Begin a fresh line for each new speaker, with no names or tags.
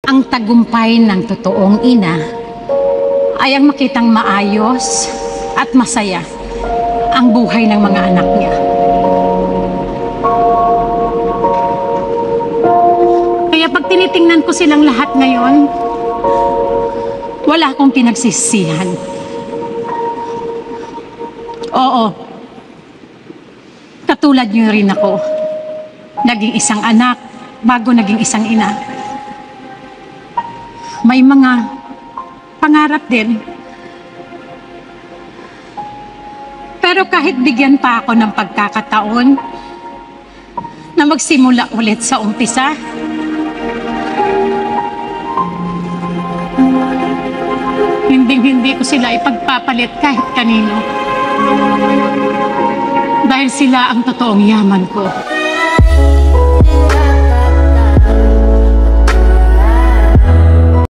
Ang tagumpay ng totoong ina ay ang makitang maayos at masaya ang buhay ng mga anak niya. Kaya pag tinitingnan ko silang lahat ngayon, wala akong pinagsisisihan. Oo, katulad niyo rin ako. Naging isang anak bago naging isang ina. May mga pangarap din. Pero kahit bigyan pa ako ng pagkakataon na magsimula ulit sa umpisa, hindi ko sila ipagpapalit kahit kanino. Dahil sila ang totoong yaman ko.